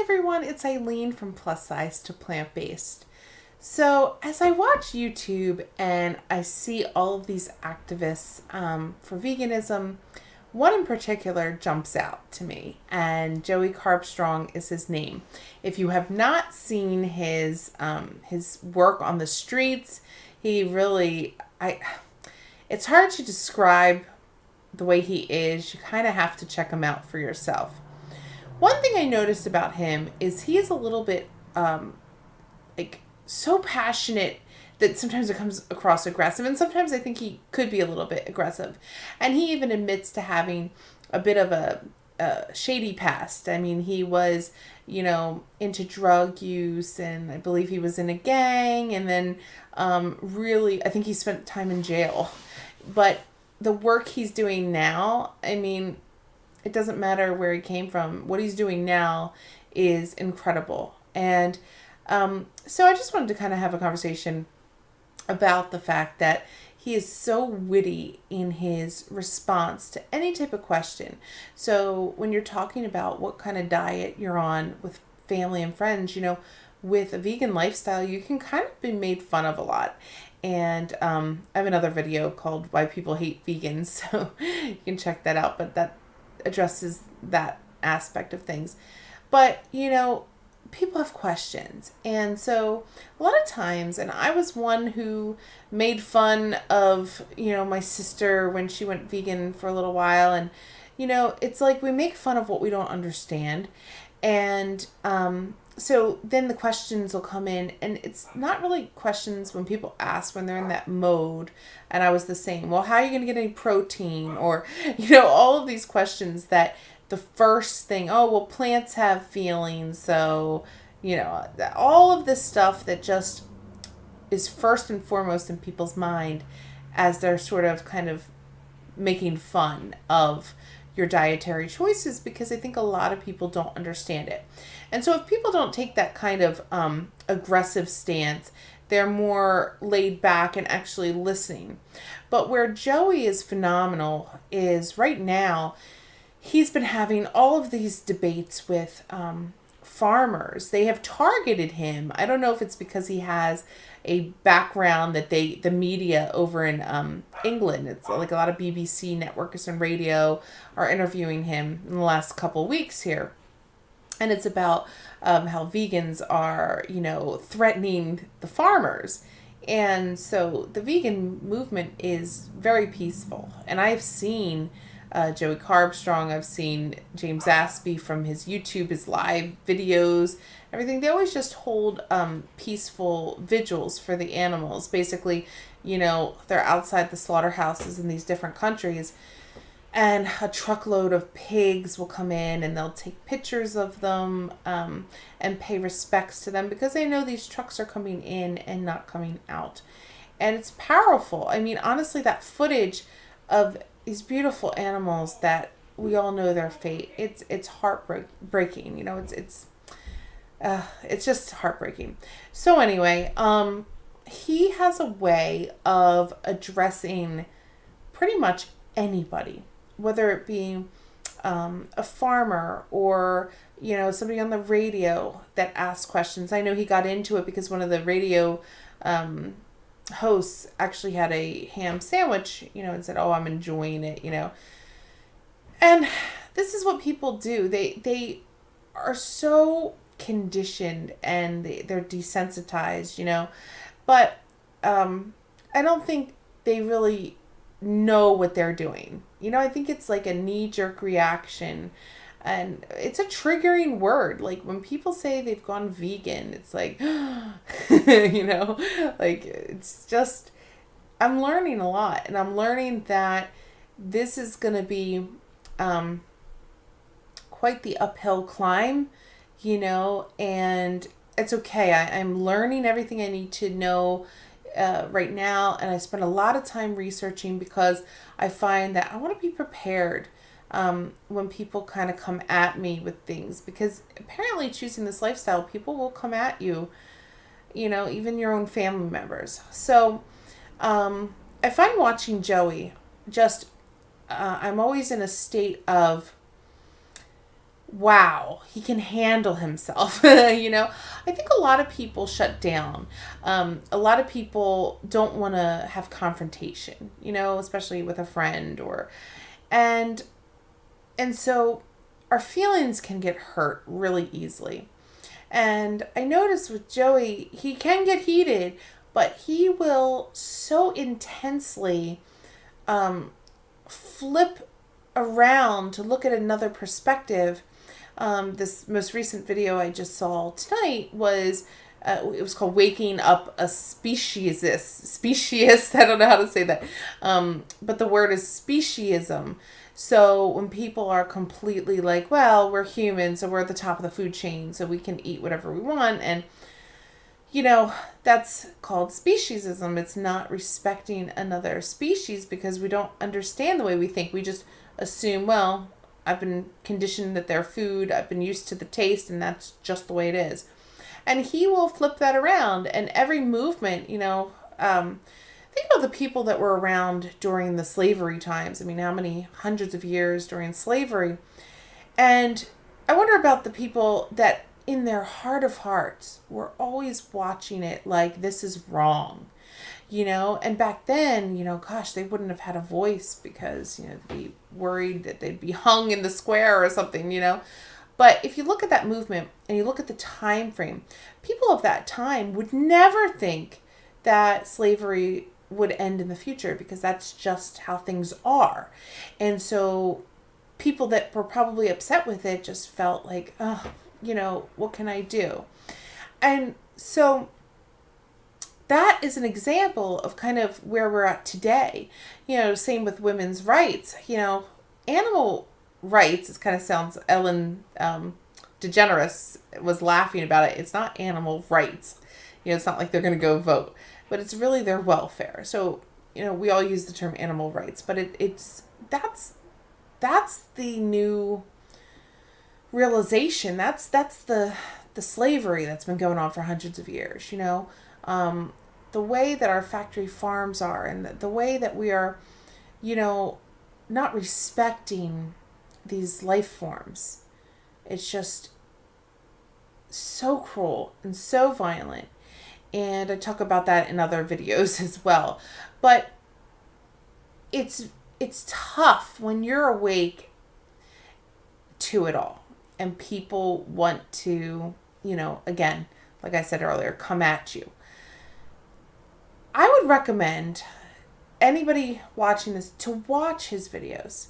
everyone, it's Eileen from Plus Size to Plant Based. So, as I watch YouTube and I see all of these activists for veganism, one in particular jumps out to me, and Joey Carbstrong is his name. If you have not seen his work on the streets, he really, it's hard to describe the way he is. You kind of have to check him out for yourself. One thing I noticed about him is he is a little bit so passionate that sometimes it comes across aggressive, and sometimes I think he could be a little bit aggressive. And he even admits to having a bit of a shady past. I mean, he was, into drug use, and I believe he was in a gang, and then really, I think he spent time in jail. But the work he's doing now, I mean, it doesn't matter where he came from. What he's doing now is incredible. And so I just wanted to kind of have a conversation about the fact that he is so witty in his response to any type of question. So when you're talking about what kind of diet you're on with family and friends, with a vegan lifestyle, you can kind of be made fun of a lot. And I have another video called Why People Hate Vegans, so you can check that out, but that addresses that aspect of things. But, people have questions. And so a lot of times, and I was one who made fun of, my sister when she went vegan for a little while. And, it's like we make fun of what we don't understand. And so then the questions will come in, and it's not really questions when people ask when they're in that mode. And I was the same. Well, how are you going to get any protein? Or, all of these questions that the first thing, plants have feelings. So, all of this stuff that just is first and foremost in people's mind as they're sort of kind of making fun of your dietary choices, because I think a lot of people don't understand it. And so if people don't take that kind of aggressive stance, they're more laid back and actually listening. But where Joey is phenomenal is right now, he's been having all of these debates with farmers. They have targeted him. I don't know if it's because he has a background that the media over in England, it's like a lot of BBC networks and radio are interviewing him in the last couple of weeks here. And it's about how vegans are, threatening the farmers. And so the vegan movement is very peaceful. And I've seen Joey Carbstrong, I've seen James Aspie from his YouTube, his live videos, everything. They always just hold peaceful vigils for the animals. Basically, they're outside the slaughterhouses in these different countries, and a truckload of pigs will come in, and they'll take pictures of them and pay respects to them, because they know these trucks are coming in and not coming out. And it's powerful. I mean, honestly, that footage of these beautiful animals that we all know their fate, it's heartbreaking. It's just heartbreaking. So anyway, he has a way of addressing pretty much anybody, whether it be a farmer or somebody on the radio that asks questions. I know he got into it because one of the radio hosts actually had a ham sandwich, and said, "Oh, I'm enjoying it," And this is what people do. They are so conditioned, and they're desensitized, But I don't think they really know what they're doing. I think it's like a knee-jerk reaction. And it's a triggering word. Like when people say they've gone vegan, it's like, it's just, I'm learning a lot. And I'm learning that this is going to be quite the uphill climb, and it's okay. I'm learning everything I need to know right now. And I spend a lot of time researching, because I find that I want to be prepared when people kind of come at me with things, because apparently choosing this lifestyle, people will come at you, even your own family members. So I find watching Joey just, I'm always in a state of wow, he can handle himself. I think a lot of people shut down. A lot of people don't want to have confrontation, especially with a friend and and so our feelings can get hurt really easily. And I noticed with Joey, he can get heated, but he will so intensely flip around to look at another perspective. This most recent video I just saw tonight was it was called "Waking Up a Speciesist." I don't know how to say that, but the word is speciesism. So when people are completely like, well, we're humans, so we're at the top of the food chain, so we can eat whatever we want, and that's called speciesism. It's not respecting another species because we don't understand the way we think. We just assume, well, I've been conditioned that they're food, I've been used to the taste, and that's just the way it is. And he will flip that around, and every movement, think about the people that were around during the slavery times. I mean, how many hundreds of years during slavery? And I wonder about the people that in their heart of hearts were always watching it like this is wrong. And back then, gosh, they wouldn't have had a voice because, they'd be worried that they'd be hung in the square or something, But if you look at that movement and you look at the time frame, people of that time would never think that slavery would end in the future because that's just how things are. And so people that were probably upset with it just felt like, oh, what can I do? And so that is an example of kind of where we're at today. Same with women's rights. Animal rights, it kind of sounds, Ellen DeGeneres was laughing about it. It's not animal rights. It's not like they're going to go vote, but it's really their welfare. So, we all use the term animal rights, but that's the new realization. That's the slavery that's been going on for hundreds of years, the way that our factory farms are and the way that we are, not respecting these life forms. It's just so cruel and so violent. And I talk about that in other videos as well. But it's tough when you're awake to it all and people want to, again, like I said earlier, come at you. I would recommend anybody watching this to watch his videos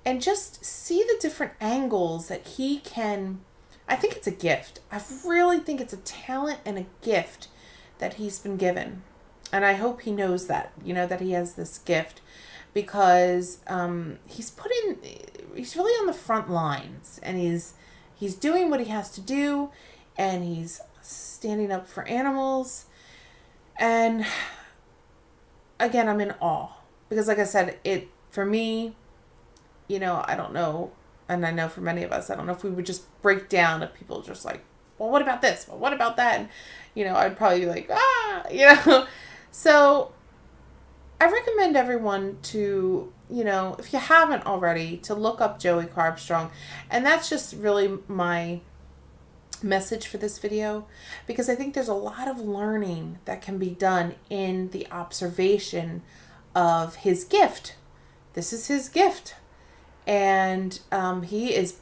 and just see the different angles that he can. I think it's a gift. I really think it's a talent and a gift that he's been given. And I hope he knows that, that he has this gift because he's really on the front lines and he's doing what he has to do and he's standing up for animals. And again, I'm in awe because like I said, for me, I don't know. And I know for many of us, I don't know if we would just break down if people just like, well, what about this? Well, what about that? And, I'd probably be like, So I recommend everyone to, if you haven't already, to look up Joey Carbstrong. And that's just really my message for this video because I think there's a lot of learning that can be done in the observation of his gift. This is his gift. And he is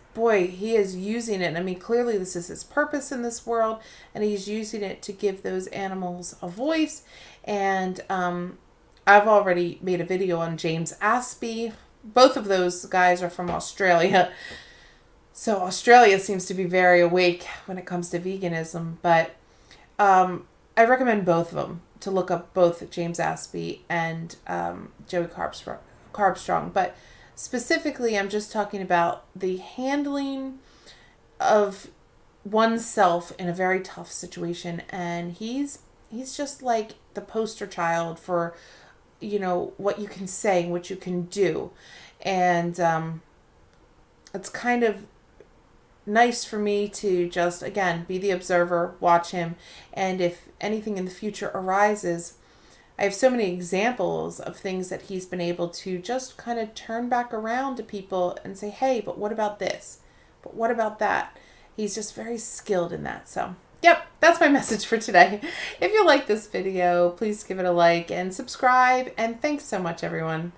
using it. I mean, clearly this is his purpose in this world, and he's using it to give those animals a voice. And I've already made a video on James Aspie. Both of those guys are from Australia. So Australia seems to be very awake when it comes to veganism. But I recommend both of them to look up, both James Aspie and Joey Carbstrong. But specifically, I'm just talking about the handling of oneself in a very tough situation. And he's just like the poster child for, what you can say and what you can do. And it's kind of nice for me to just, again, be the observer, watch him. And if anything in the future arises, I have so many examples of things that he's been able to just kind of turn back around to people and say, hey, but what about this? But what about that? He's just very skilled in that. So, yep, that's my message for today. If you like this video, please give it a like and subscribe. And thanks so much, everyone.